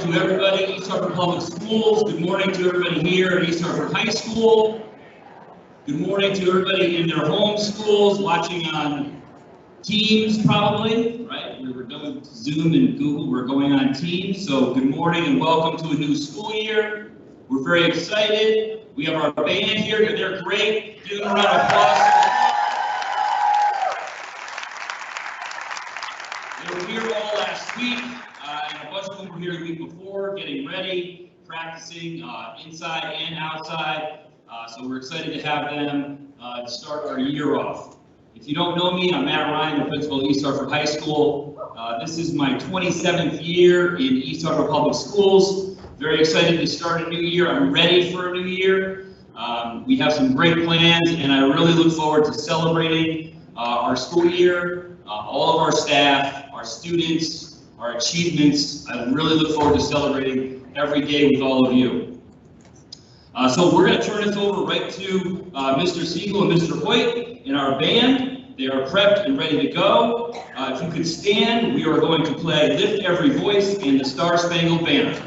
to everybody at East Hartford Public Schools. Good morning to everybody here at East Hartford High School. Good morning to everybody in their home schools, watching on Teams probably, right? We were done with Zoom and Google, we're going on Teams. So good morning and welcome to a new school year. We're very excited. We have our band here, they're great. Give them a round of applause. They were here all last week, and a bunch of them were here the week before, getting ready, practicing inside and outside. So we're excited to have them to start our year off. If you don't know me, I'm Matt Ryan, the principal at East Hartford High School. This is my 27th year in East Hartford Public Schools. Very excited to start a new year. I'm ready for a new year. We have some great plans, and I really look forward to celebrating our school year, all of our staff, our students, our achievements. I really look forward to celebrating every day with all of you. So we're going to turn this over right to Mr. Siegel and Mr. Hoyt in our band. They are prepped and ready to go. If you could stand, we are going to play Lift Every Voice and the Star Spangled Banner.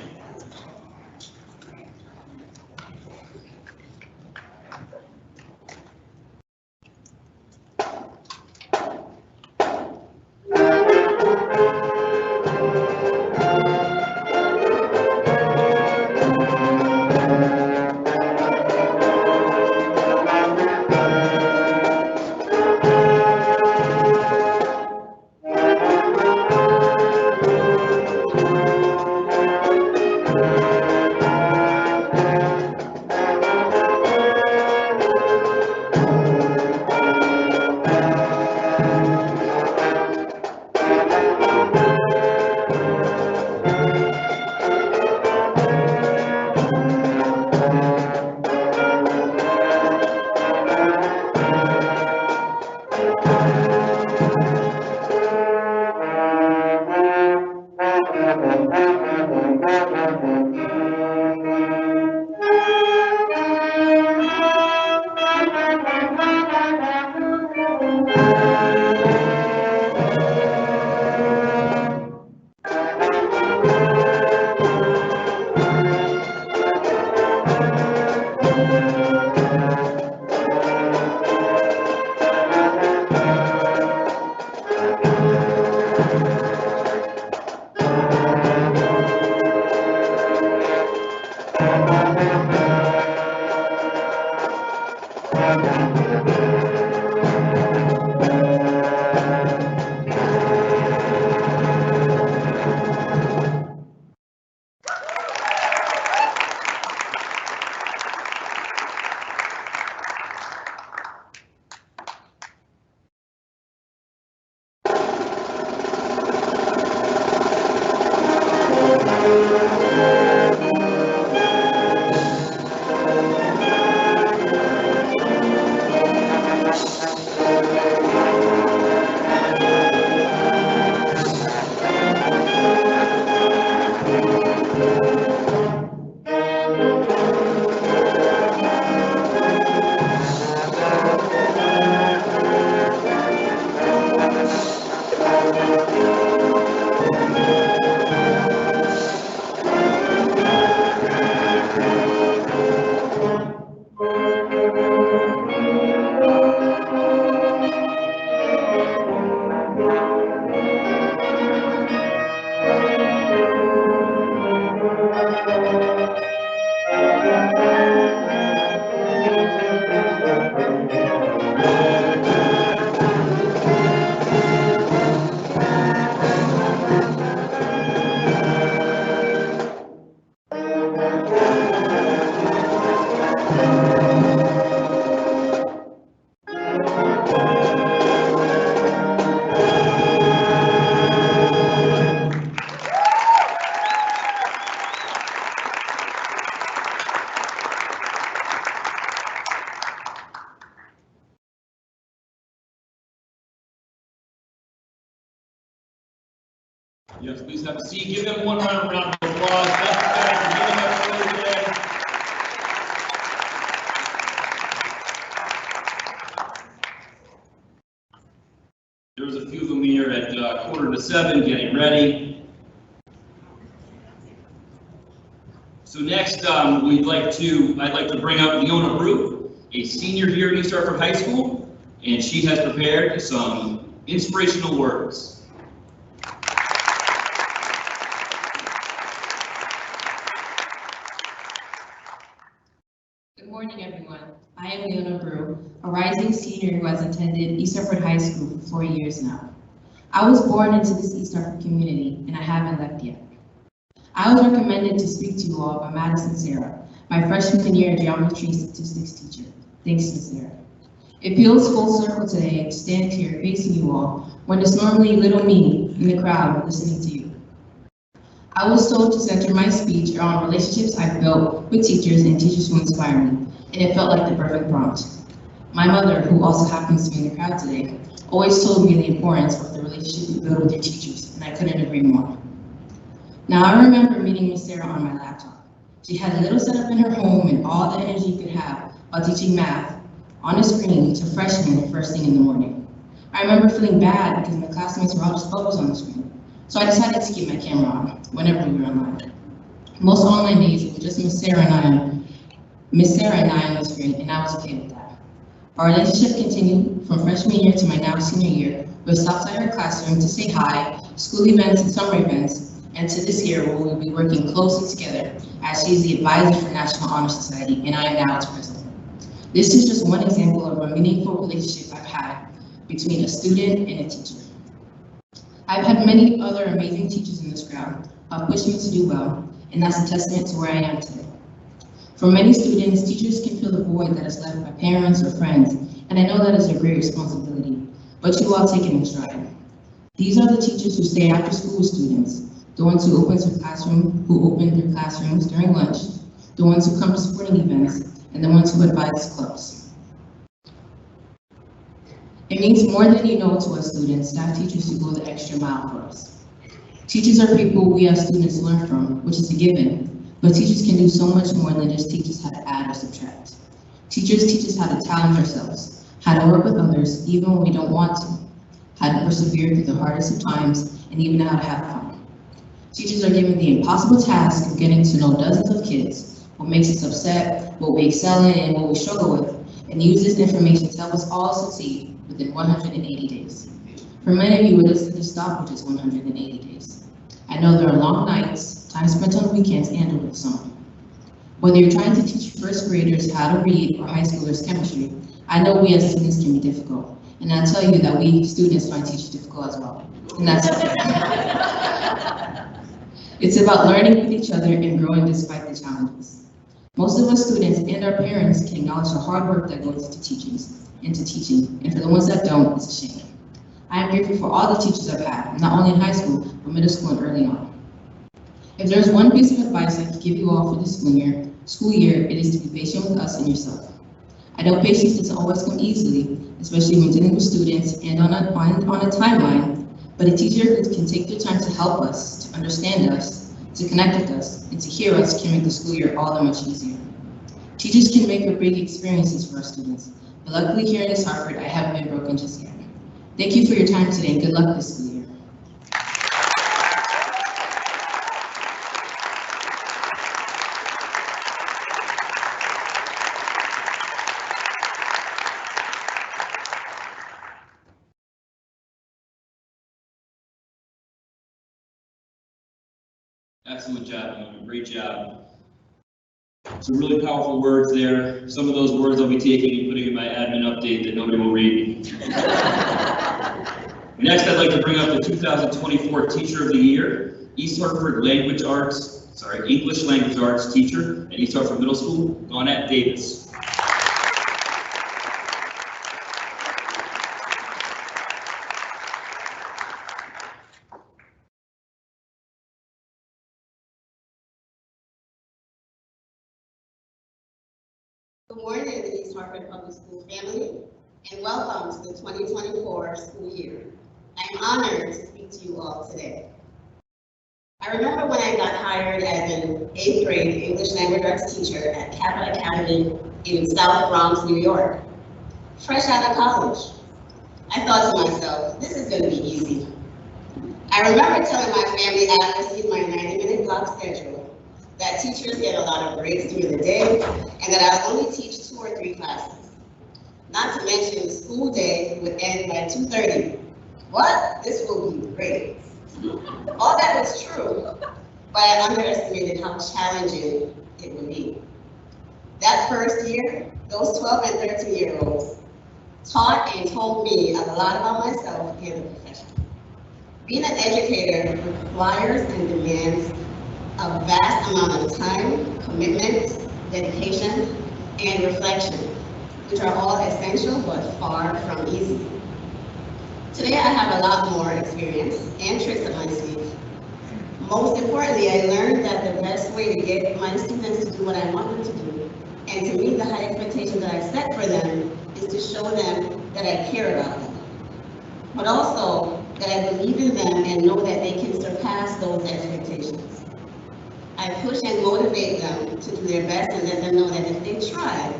Yes, please have a seat. Give them one round of applause. Thank you guys for giving us early today. There was a few of them here at 6:45 getting ready. Next, I'd like to bring up Leona Brew, a senior here at East Hartford High School, and she has prepared some inspirational words. Good morning, everyone. I am Leona Brew, a rising senior who has attended East Hartford High School for 4 years now. I was born into this East Hartford community, and I haven't left yet. I was recommended to speak to you all by Madison Sarah, my freshman year geometry and statistics teacher. Thanks, Ms. Sarah. It feels full circle today to stand here facing you all when it's normally little me in the crowd listening to you. I was told to center my speech around relationships I've built with teachers and teachers who inspire me, and it felt like the perfect prompt. My mother, who also happens to be in the crowd today, always told me the importance of the relationship you build with your teachers, and I couldn't agree more. Now, I remember meeting Ms. Sarah on my laptop. She had a little setup in her home and all the energy you could have while teaching math on a screen to freshmen first thing in the morning. I remember feeling bad because my classmates were all just bubbles on the screen, so I decided to keep my camera on whenever we were online. Most online days, it was just Ms. Sarah and I on the screen, and I was okay with that. Our relationship continued from freshman year to my now senior year. We stopped by her classroom to say hi, school events and summer events, and to this year where we'll be working closely together as she is the advisor for National Honor Society and I am now its president. This is just one example of a meaningful relationship I've had between a student and a teacher. I've had many other amazing teachers in this crowd who have pushed me to do well, and that's a testament to where I am today. For many students, teachers can fill the void that is left by parents or friends, and I know that is a great responsibility, but you all take it in stride. These are the teachers who stay after school with students, the ones who open their classrooms during lunch, the ones who come to sporting events, and the ones who advise clubs. It means more than you know to us students, staff teachers who go the extra mile for us. Teachers are people we as students learn from, which is a given, but teachers can do so much more than just teach us how to add or subtract. Teachers teach us how to challenge ourselves, how to work with others even when we don't want to, how to persevere through the hardest of times, and even how to have fun. Teachers are given the impossible task of getting to know dozens of kids, what makes us upset, what we excel in, and what we struggle with, and use this information to help us all succeed within 180 days. For many of you, it is the stopwatch is 180 days. I know there are long nights, time spent on weekends, and over the summer. Whether you're trying to teach first graders how to read or high schoolers chemistry, I know we as students can be difficult, and I'll tell you that we students find teachers difficult as well, and that's okay. It's about learning with each other and growing despite the challenges. Most of us students and our parents can acknowledge the hard work that goes into teaching, and for the ones that don't, it's a shame. I am grateful for all the teachers I've had, not only in high school, but middle school and early on. If there's one piece of advice I could give you all for this school year, it is to be patient with us and yourself. I know patience doesn't always come easily, especially when dealing with students and on a timeline, but a teacher who can take their time to help us, to understand us, to connect with us, and to hear us can make the school year all that much easier. Teachers can make or break experiences for our students, but luckily here in East Hartford, I haven't been broken just yet. Thank you for your time today and good luck this school year. Excellent job, Leona. Great job. Some really powerful words there. Some of those words I'll be taking and putting in my admin update that nobody will read. Next, I'd like to bring up the 2024 Teacher of the Year, East Hartford English Language Arts teacher at East Hartford Middle School, Donette Davis. Good morning, East Hartford Public School family, and welcome to the 2024 school year. I'm honored to speak to you all today. I remember when I got hired as an 8th grade English language arts teacher at Kappa Academy in South Bronx, New York. Fresh out of college, I thought to myself, this is going to be easy. I remember telling my family I received my 90-minute block schedule that teachers get a lot of breaks during the day, and that I only teach 2 or 3 classes. Not to mention the school day would end by 2:30. What? This will be great. All that was true, but I underestimated how challenging it would be. That first year, those 12 and 13-year-olds taught and told me a lot about myself and the profession. Being an educator requires and demands a vast amount of time, commitment, dedication, and reflection, which are all essential but far from easy. Today I have a lot more experience and tricks up my sleeve. Most importantly, I learned that the best way to get my students to do what I want them to do, and to meet the high expectations that I've set for them, is to show them that I care about them. But also that I believe in them and know that they can surpass those expectations. I push and motivate them to do their best and let them know that if they try,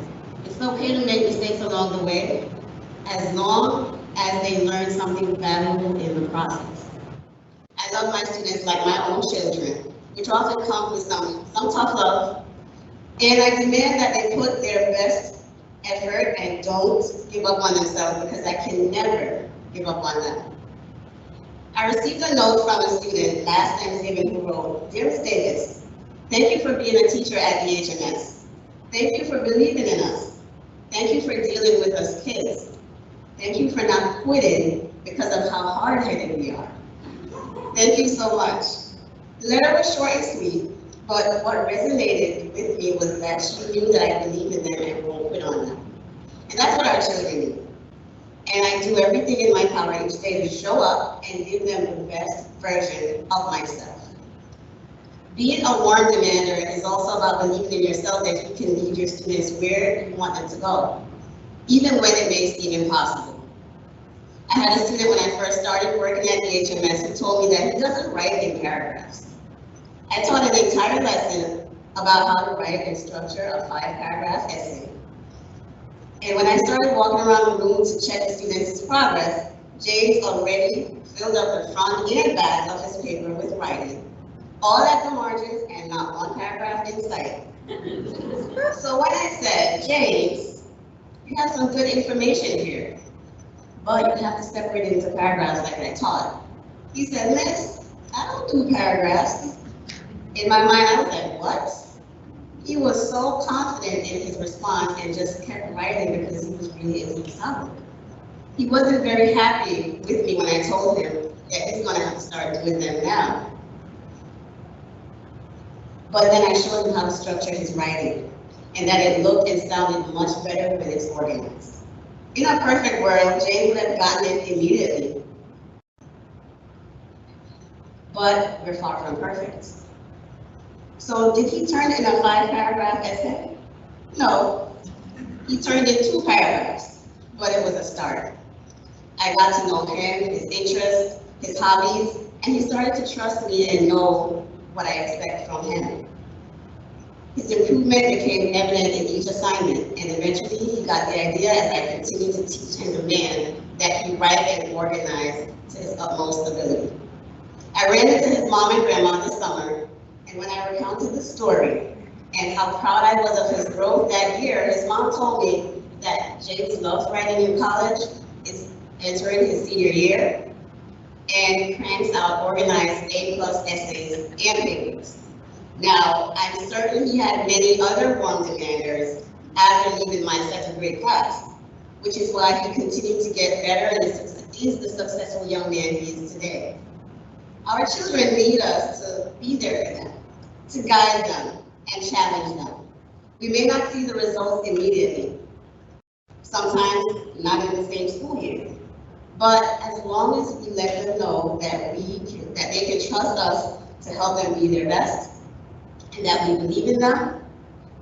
it's okay to make mistakes along the way, as long as they learn something valuable in the process. I love my students like my own children, which often comes with some tough love, and I demand that they put their best effort and don't give up on themselves, because I can never give up on them. I received a note from a student last Thanksgiving who wrote, "Dear Ms. Davis, thank you for being a teacher at EHPS. Thank you for believing in us. Thank you for dealing with us kids. Thank you for not quitting because of how hard-headed we are. Thank you so much." The letter was short and sweet, but what resonated with me was that she knew that I believe in them and won't quit on them. And that's what our children need. And I do everything in my power each day to show up and give them the best version of myself. Being a warm demander is also about believing in yourself that you can lead your students where you want them to go, even when it may seem impossible. I had a student when I first started working at EHPS who told me that he doesn't write in paragraphs. I taught an entire lesson about how to write and structure a 5-paragraph essay. And when I started walking around the room to check the students' progress, James already filled up the front and back of his paper with writing, all at the margins and not one paragraph in sight. So when I said, "James, you have some good information here, but you have to separate it into paragraphs like I taught," he said, "Miss, I don't do paragraphs." In my mind, I was like, what? He was so confident in his response and just kept writing because he was really excited. He wasn't very happy with me when I told him that he's going to have to start doing them now. But then I showed him how to structure his writing, and that it looked and sounded much better when it's organized. In a perfect world, Jane would have gotten it immediately. But we're far from perfect. So did he turn in a 5-paragraph essay? No, he turned in 2 paragraphs, but it was a start. I got to know him, his interests, his hobbies, and he started to trust me and know what I expect from him. His improvement became evident in each assignment, and eventually he got the idea as I continued to teach and demand that he write and organize to his utmost ability. I ran into his mom and grandma this summer, and when I recounted the story and how proud I was of his growth that year, his mom told me that James loves writing in college, is entering his senior year, and cranks out organized A+ essays and papers. Now, I'm certain he had many other warm demanders after leaving my 2nd grade class, which is why he continued to get better and is the successful young man he is today. Our children need us to be there for them, to guide them and challenge them. We may not see the results immediately, sometimes not in the same school year, but as long as we let them know that they can trust us to help them be their best, and that we believe in them,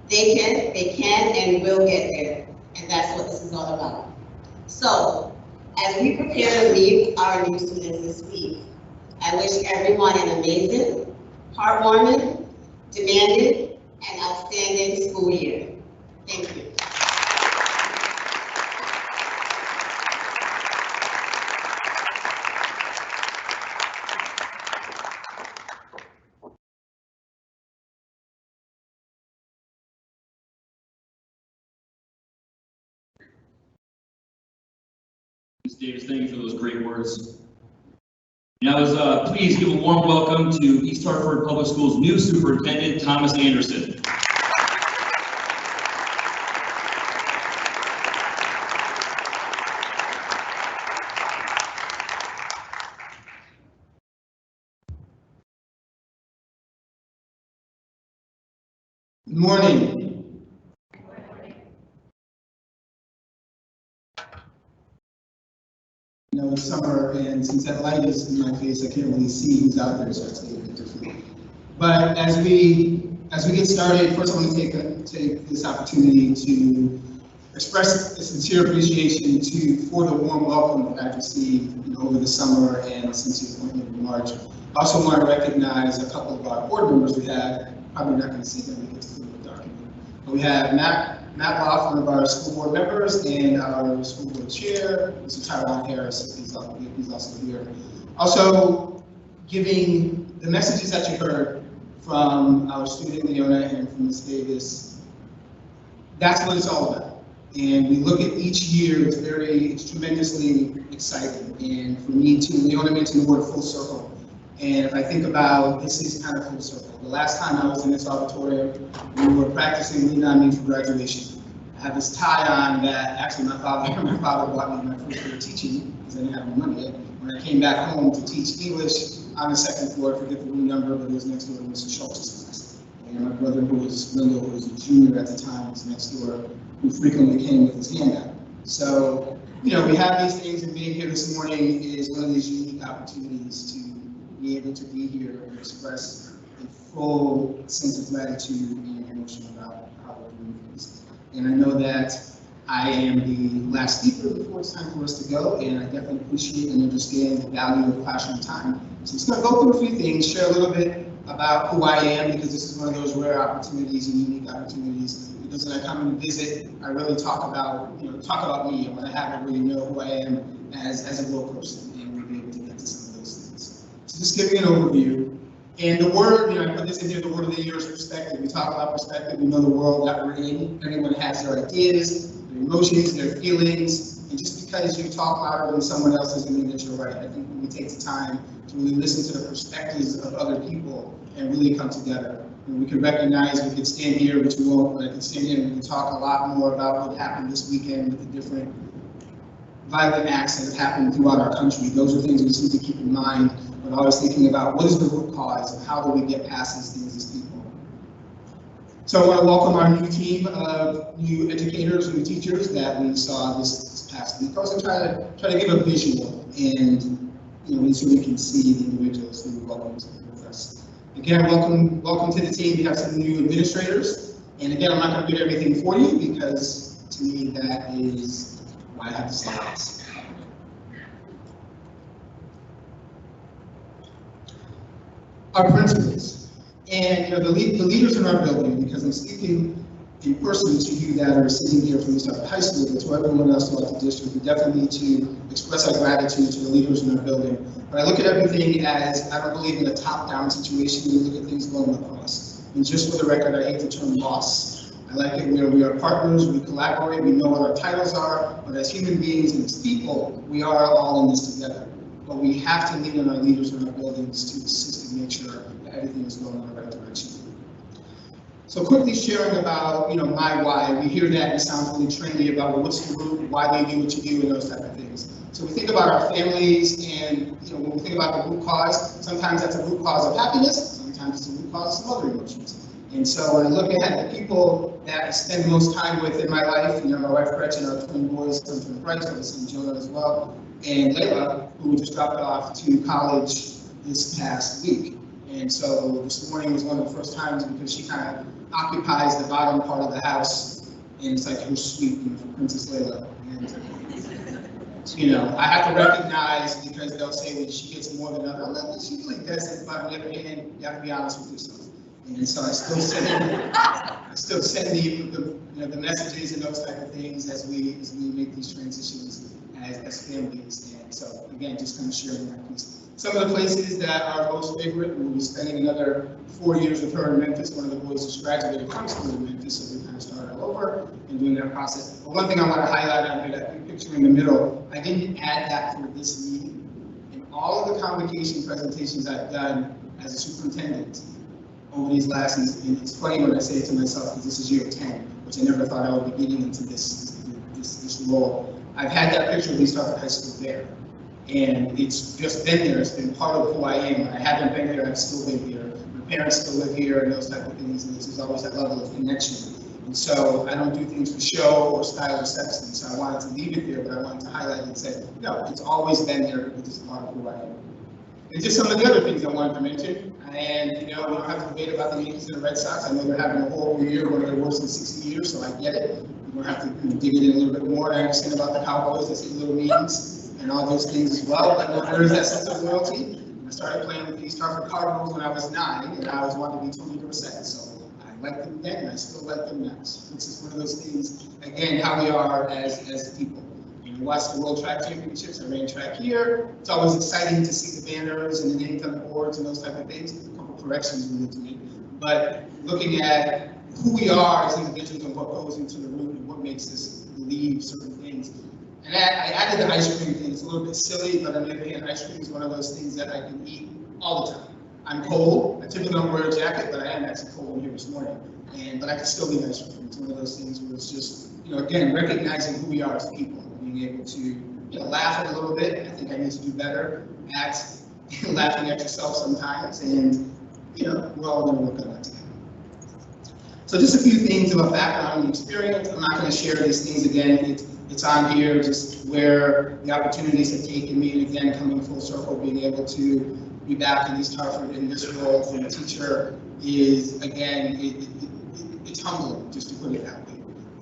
they can and will get there, and that's what this is all about. So, as we prepare to meet our new students this week, I wish everyone an amazing, heartwarming, demanding, and outstanding school year. Thank you. Davis, thank you for those great words. Now, please give a warm welcome to East Hartford Public Schools' new superintendent, Thomas Anderson. Good morning. You know, it's summer, and since that light is in my face, I can't really see who's out there, so it's a little bit different. But as we get started, first I want to take this opportunity to express a sincere appreciation for the warm welcome that I've received, over the summer and since the appointment in March. I also want to recognize a couple of our board members we have. Probably not going to see them when we get to the document. But we have Matt Loff, one of our school board members, and our school board chair, Mr. Tyrone Harris, he's also here. Also, giving the messages that you heard from our student Leona and from Ms. Davis, that's what it's all about. And we look at each year, it's tremendously exciting. And for me too, Leona mentioned the word full circle. And if I think about, this is kind of full circle. The last time I was in this auditorium, we were practicing Lean On Me for graduation. I had this tie on that actually my father bought me my first year of teaching, because I didn't have any money yet. When I came back home to teach English on the second floor, I forget the room number, but it was next door to Mr. Schultz's class. And my brother, who was a junior at the time, was next door, who frequently came with his hand out. So, we have these things, and being here this morning is one of these unique opportunities to be able to be here and express a full sense of gratitude and emotion about how we're doing things. And I know that I am the last speaker before it's time for us to go, and I definitely appreciate and understand the value of classroom time. So I'm just going to go through a few things, share a little bit about who I am, because this is one of those rare opportunities and unique opportunities. Because when I come and visit, I really talk about me. I want to have everybody know who I am as a real person, and we'll be able to get to some of those things. So just giving an overview. And the word, I put this in here, the word of the year is perspective. We talk about perspective, we know the world that we're in. Everyone has their ideas, their emotions, their feelings. And just because you talk louder than someone else doesn't mean that you're right. I think when we take the time to really listen to the perspectives of other people and really come together. And we can recognize, we can stand here, which we won't, but I can stand here and we can talk a lot more about what happened this weekend with the different violent acts that have happened throughout our country. Those are things we just need to keep in mind, but always thinking about what is the root cause and how do we get past these things as people. So I want to welcome our new team of new educators, new teachers that we saw this past week. I was going to try to give a visual and so we can see the individuals who welcome with us. Again, welcome to the team. We have some new administrators, and again, I'm not going to do everything for you because to me that is why I have to say this. Our principals and the leaders in our building, because I'm speaking in person to you that are sitting here from East Hartford High School, but to everyone else throughout the district, we definitely need to express our gratitude to the leaders in our building. But I look at everything as, I don't believe in a top-down situation, we look at things going across. And just for the record, I hate the term boss. I like it where we are partners, we collaborate, we know what our titles are, but as human beings and as people, we are all in this together. But we have to lean on our leaders in our buildings to assist and make sure that everything is going in the right direction. So quickly sharing about, my why. We hear that and it sounds really trendy about, well, what's the root, why do you do what you do, and those type of things. So we think about our families, and when we think about the root cause, sometimes that's a root cause of happiness, sometimes it's a root cause of some other emotions. And so when I look at the people that I spend most time with in my life, my wife Gretchen, our twin boys, come from Bryce, my son Jonah as well, and Layla, who just dropped off to college this past week. And so this morning was one of the first times because she kind of occupies the bottom part of the house, and it's like her suite for Princess Layla. And I have to recognize, because they'll say that she gets more than others. She really doesn't, but on the other hand, you have to be honest with yourself. And so I still send the messages and those type of things as we make these transitions as families. And so again, just kind of sharing that piece. Some of the places that are most favorite, we'll be spending another 4 years with her in Memphis. One of the boys just graduated from school in Memphis, so we kind of started all over and doing that process. But one thing I want to highlight on here, that picture in the middle, I didn't add that for this meeting. In all of the convocation presentations I've done as a superintendent over these last, and it's funny when I say it to myself, because this is year 10, which I never thought I would be getting into this role. I've had that picture of East Hartford High School there. And it's just been there, it's been part of who I am. I haven't been here, I've still been here. My parents still live here and those type of things, and there's always that level of connection. And so I don't do things for show or style or substance. So I wanted to leave it there, but I wanted to highlight and say, no, it's always been there, it's part of who I am. And just some of the other things I wanted to mention. And we don't have to debate about the Yankees and the Red Sox. I know they're having a horrible year, one of their worst in 60 years, so I get it. We're going to have to dig it in a little bit more. I understand about the Cowboys, they see little meetings and all those things as well, but there is that sense of loyalty. I started playing with the East Hartford Cardinals when I was 9, and I always wanted to be 20%. So I liked them then, and I still like them now. So it's just one of those things, again, how we are as people. You watch the World Track Championships, I ran track here. It's always exciting to see the banners and the names on the boards and those type of things. A couple corrections we need to make. But looking at who we are as individuals and what goes into the root and what makes us believe certain things. And I added the ice cream thing. It's a little bit silly, but on the other hand, ice cream is one of those things that I can eat all the time. I'm cold. I typically don't wear a jacket, but I am actually cold in here this morning. But I can still eat ice cream. It's one of those things where it's just, again, recognizing who we are as people, being able to, laugh a little bit. I think I need to do better at laughing at yourself sometimes, and we're all going to work on that together. So just a few things about background and experience. I'm not going to share these things again. It's on here, just where the opportunities have taken me, and again, coming full circle, being able to be back in East Hartford in this role as a teacher is, again, it's humbling, just to put it that way.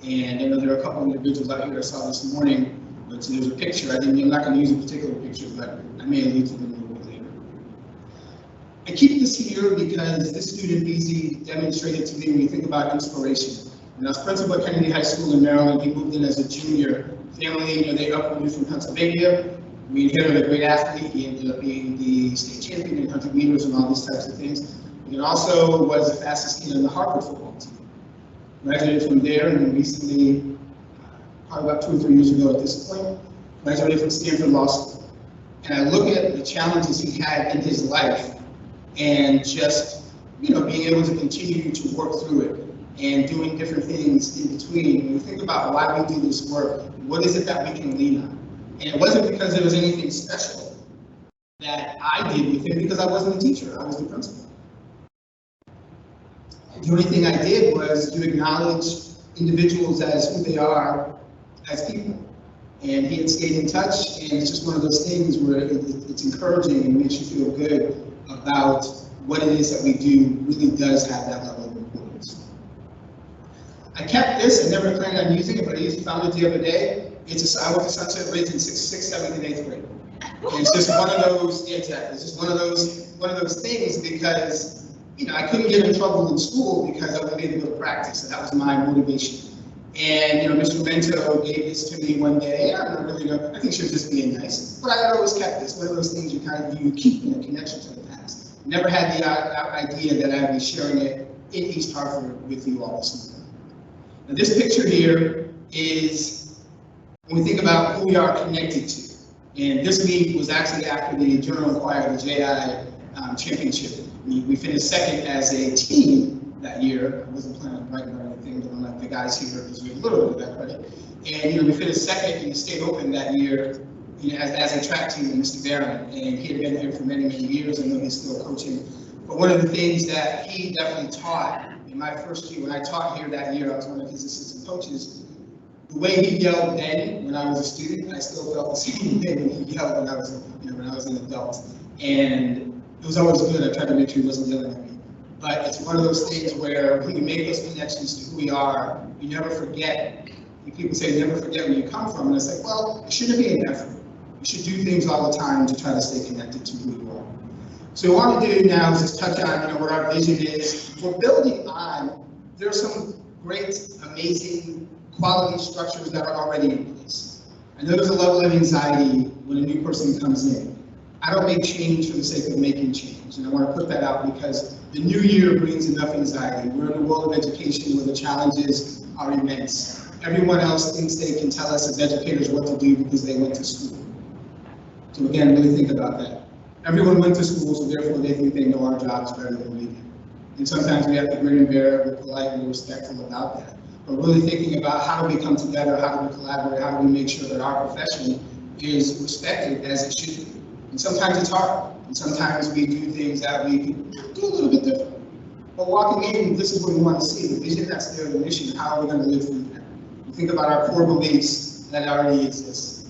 And I know there are a couple of individuals out here I saw this morning, but there's a picture. I'm not going to use a particular picture, but I may allude to them a little bit later. I keep this here because this student, BZ, demonstrated to me when you think about inspiration. When I was principal at Kennedy High School in Maryland, he moved in as a junior. Family, they uprooted from Pennsylvania. We inherited a great athlete. He ended up being the state champion in 100 meters and all these types of things. He also was the fastest kid on the Hartford football team. Graduated from there, and then recently, probably about 2 or 3 years ago at this point, graduated from Stanford Law School. And I look at the challenges he had in his life, and just being able to continue to work through it and doing different things in between. When we think about why we do this work, what is it that we can lean on? And it wasn't because there was anything special that I did with him, because I wasn't a teacher, I was the principal. The only thing I did was to acknowledge individuals as who they are as people. And he had stayed in touch, and it's just one of those things where it's encouraging and makes you feel good about what it is that we do really does have that level of importance. I kept this, I never planned on using it, but I found it the other day. I went to Sunset Ridge in 6th, 7th, and 8th grade. And it's just one of those, exactly, it's just one of those things, because I couldn't get in trouble in school because I wasn't able to go to practice, and that was my motivation. And Mr. Bento gave this to me one day. I don't really know, I think she was just being nice, but I always kept this. One of those things you keep in a connection to the past. Never had the idea that I'd be sharing it in East Hartford with you all this morning. Now this picture here is when we think about who we are connected to. And this meet was actually after the Journal Inquirer, the JI championship. We finished second as a team that year. I wasn't planning on writing or anything, but I'm like the guys here deserve a little bit of that credit. And we finished second in the state open that year as a track team with Mr. Barron. And he had been here for many, many years. I know he's still coaching. But one of the things that he definitely taught in my first year, when I taught here that year, I was one of his assistant coaches. The way he yelled then, when I was a student, I still felt the same way when he yelled when I was an adult. And it was always good. I tried to make sure he wasn't yelling at me. But it's one of those things where when you make those connections to who we are, you never forget. People say never forget where you come from, and it's like, well, it shouldn't be an effort. You should do things all the time to try to stay connected to who you are. So what I want to do now is just touch on what our vision is. We're building on, there's some great, amazing quality structures that are already in place. I know there's a level of anxiety when a new person comes in. I don't make change for the sake of making change, and I want to put that out because the new year brings enough anxiety. We're in a world of education where the challenges are immense. Everyone else thinks they can tell us as educators what to do because they went to school. So again, really think about that. Everyone went to school, so therefore they think they know our jobs better than we do. And sometimes we have to grin and bear it, we're polite and respectful about that. But really thinking about how do we come together, how do we collaborate, how do we make sure that our profession is respected as it should be. And sometimes it's hard, and sometimes we do things that we can do a little bit different. But walking in, this is what we want to see, the vision that's there, the mission, how are we going to live through that? We think about our core beliefs that already exist.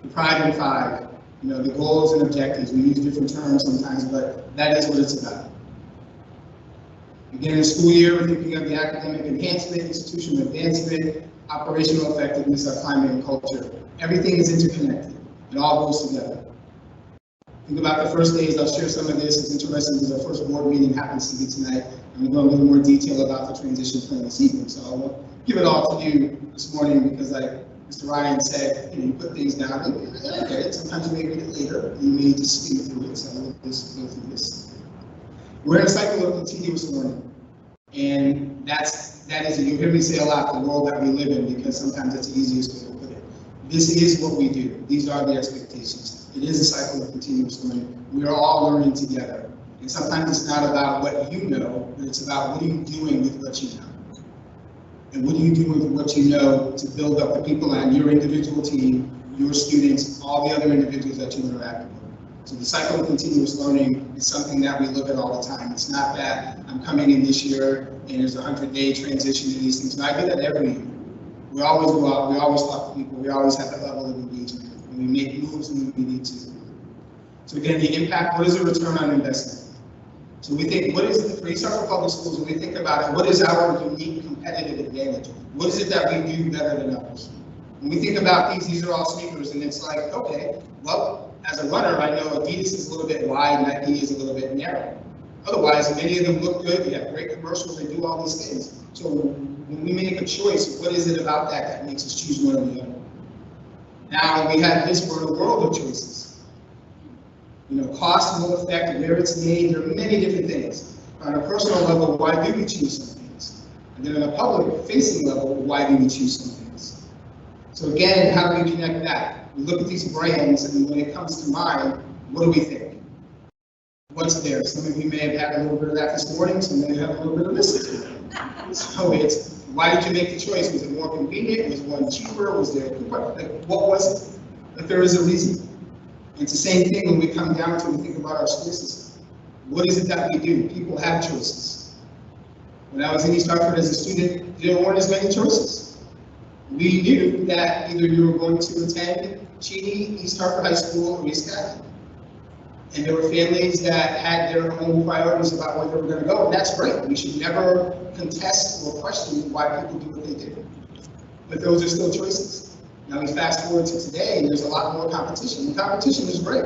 The pride and five, the goals and objectives. We use different terms sometimes, but that is what it's about. Again, in the school year, we're thinking of the academic enhancement, institutional advancement, operational effectiveness, our climate and culture. Everything is interconnected. It all goes together. Think about the first days. I'll share some of this. It's interesting because our first board meeting happens to be tonight. I'm going to go a little more detail about the transition plan this evening. So I'll give it all to you this morning because, like Mr. Ryan said, you put things down. I get it. Sometimes you may read it later. You may need to speak through it. So we'll just go through this. We're in a cycle of continuous learning. And that is, you'll hear me say a lot, the world that we live in, because sometimes that's the easiest way to put it. This is what we do. These are the expectations. It is a cycle of continuous learning. We are all learning together. And sometimes it's not about what you know, but it's about what are you doing with what you know. And what are you doing with what you know to build up the people on your individual team, your students, all the other individuals that you interact with. So the cycle of continuous learning is something that we look at all the time. It's not that I'm coming in this year and there's a 100-day transition to these things. No, I do that every year. We always go out, we always talk to people, we always have that level of engagement, and we make moves when we need to. So again, the impact, what is the return on investment? So we think, what is, for East Hartford Public Schools, when we think about it, what is our unique competitive advantage? What is it that we do better than others? When we think about these are all sneakers, and it's like, okay, well, as a runner, I know Adidas is a little bit wide, Nike is a little bit narrow. Otherwise, many of them look good, they have great commercials, they do all these things. So when we make a choice, what is it about that makes us choose one or the other? Now we have this, we're in a world of choices. Cost will affect where it's made, there are many different things. On a personal level, why do we choose some things? And then on a public-facing level, why do we choose some things? So again, how do we connect that? We look at these brands, and when it comes to mind, what do we think? What's there? Some of you may have had a little bit of that this morning, some may have a little bit of this. So it's, why did you make the choice? Was it more convenient? Was one cheaper? Was there a coupon? Like, what was it? But there is a reason. It's the same thing when we come down to and think about our school system. What is it that we do? People have choices. When I was in East Hartford as a student, there weren't as many choices. We knew that either you were going to attend Cheney, East Hartford High School, or East Catholic. And there were families that had their own priorities about where they were going to go, and that's great. We should never contest or question why people do what they do. But those are still choices. Now we fast forward to today, and there's a lot more competition. The competition is great.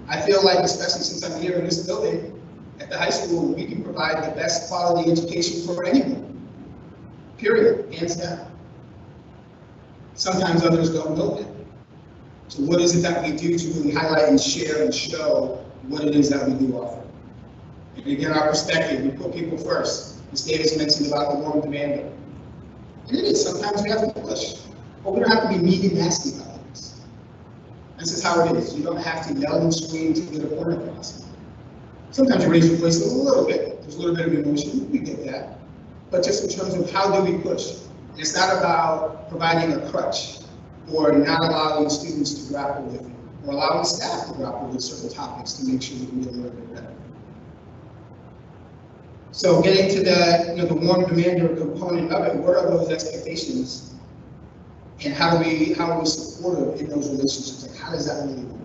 I feel like, especially since I'm here in this building, at the high school, we can provide the best quality education for anyone. Period, hands down. Sometimes others don't know that. So what is it that we do to really highlight and share and show what it is that we do offer? And again, our perspective, we put people first. Ms. Davis mentioned about the warm demander. And it is, sometimes we have to push, but we don't have to be mean and nasty about things. This is how it is. You don't have to yell and scream to get a point across. Sometimes you raise your voice a little bit. There's a little bit of emotion, we get that. But just in terms of how do we push? It's not about providing a crutch or not allowing students to grapple with it, or allowing staff to grapple with certain topics to make sure we can get a little bit better. So getting to the warm demander component of it, what are those expectations? And how are we supportive in those relationships? Like, how does that really work?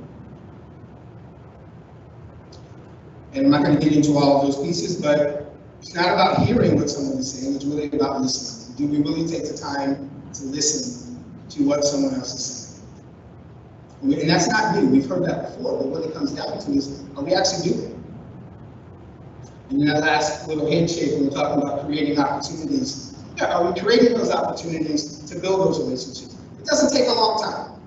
And I'm not going to get into all of those pieces, but it's not about hearing what someone is saying, it's really about listening. Do we really take the time to listen to what someone else is saying? And that's not new, we've heard that before, but what it comes down to is, are we actually doing it? And in that last little handshake, when we're talking about creating opportunities, are we creating those opportunities to build those relationships? It doesn't take a long time.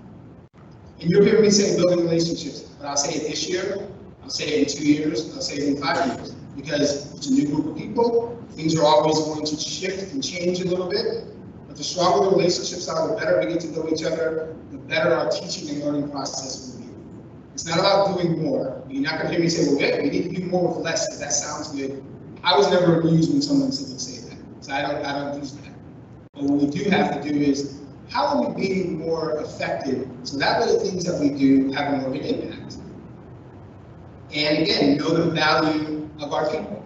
And you'll hear me say building relationships, but I'll say it this year, I'll say it in 2 years, I'll say it in 5 years, because it's a new group of people. Things are always going to shift and change a little bit, but the stronger the relationships are, the better we get to know each other, the better our teaching and learning process will be. It's not about doing more. You're not going to hear me say, well, we need to do more with less, because that sounds good. I was never amused when someone said they say that, so I don't use that. But what we do have to do is, how are we being more effective so that way the things that we do have more of an impact? And again, know the value of our people.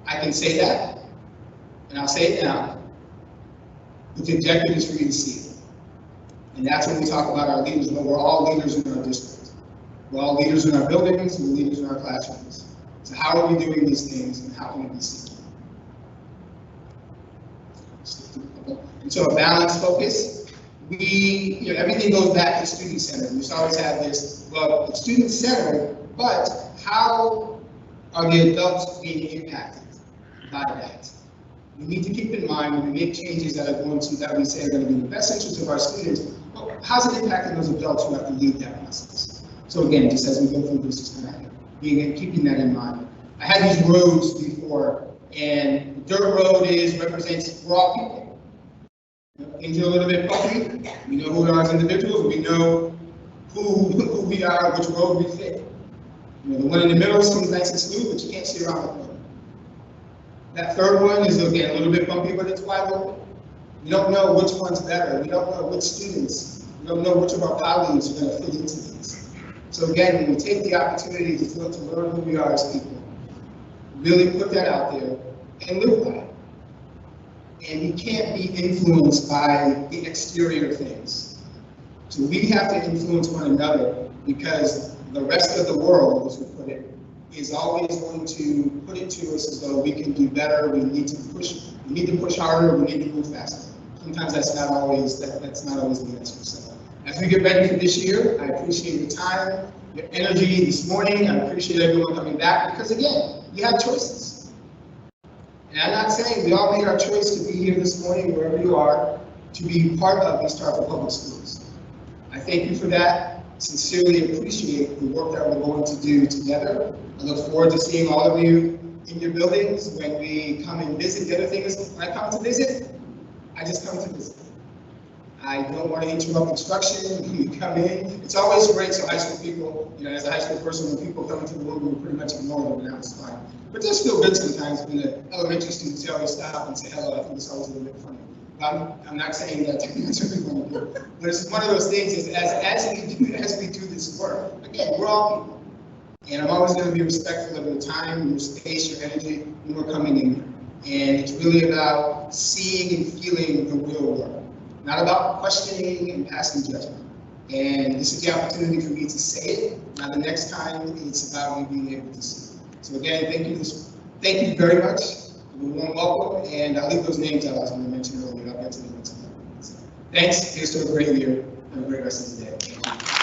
I can say that, and I'll say it now, but the objective is for you to see it. And that's when we talk about our leaders, but we're all leaders in our district. We're all leaders in our buildings, we're leaders in our classrooms. So how are we doing these things, and how can we be seen? And so a balanced focus, everything goes back to student-centered. We always have this, well, it's student-centered, but how are the adults being impacted by that? We need to keep in mind when we make changes that we say are going to be in the best interest of our students, well, how's it impacting those adults who have to lead that process? So again, just as we go through this tonight, keeping that in mind. I had these roads before, and the dirt road represents raw people. Things are a little bit bumpy. We know who we are as individuals. We know who we are, which road we fit. The one in the middle seems nice and smooth, but you can't see around the corner. That third one is, again, a little bit bumpy, but it's wide open. We don't know which one's better. We don't know which students. We don't know which of our colleagues are going to fit into this. So again, when we take the opportunity to learn who we are as people, really put that out there and live by it. And we can't be influenced by the exterior things. So we have to influence one another, because the rest of the world, as we put it, is always going to put it to us as though we can do better, we need to push harder, we need to move faster. Sometimes that's not always the answer. So as we get ready for this year, I appreciate your time, your energy this morning. I appreciate everyone coming back, because again, you have choices. And I'm not saying we all made our choice to be here this morning, wherever you are, to be part of East Hartford Public Schools. I thank you for that. Sincerely appreciate the work that we're going to do together. I look forward to seeing all of you in your buildings when we come and visit. The other thing is, when I come to visit, I just come to visit. I don't want to interrupt instruction. When you come in, it's always great. So high school people, as a high school person, when people come into the room, we pretty much ignore them, and that's fine. But it does feel good sometimes when the elementary students always stop and say hello. I think it's always a little bit funny. I'm not saying that that's everyone do, but it's one of those things is as we do this work, again, we're all people. And I'm always going to be respectful of your time, your space, your energy when we're coming in here. And it's really about seeing and feeling the real work, not about questioning and passing judgment. And this is the opportunity for me to say it. Now the next time it's about me being able to see it. So again, thank you very much. A warm welcome, and I'll leave those names out as I mentioned earlier. I'll get to them next time. Thanks. Here's to a great year and a great rest of the day.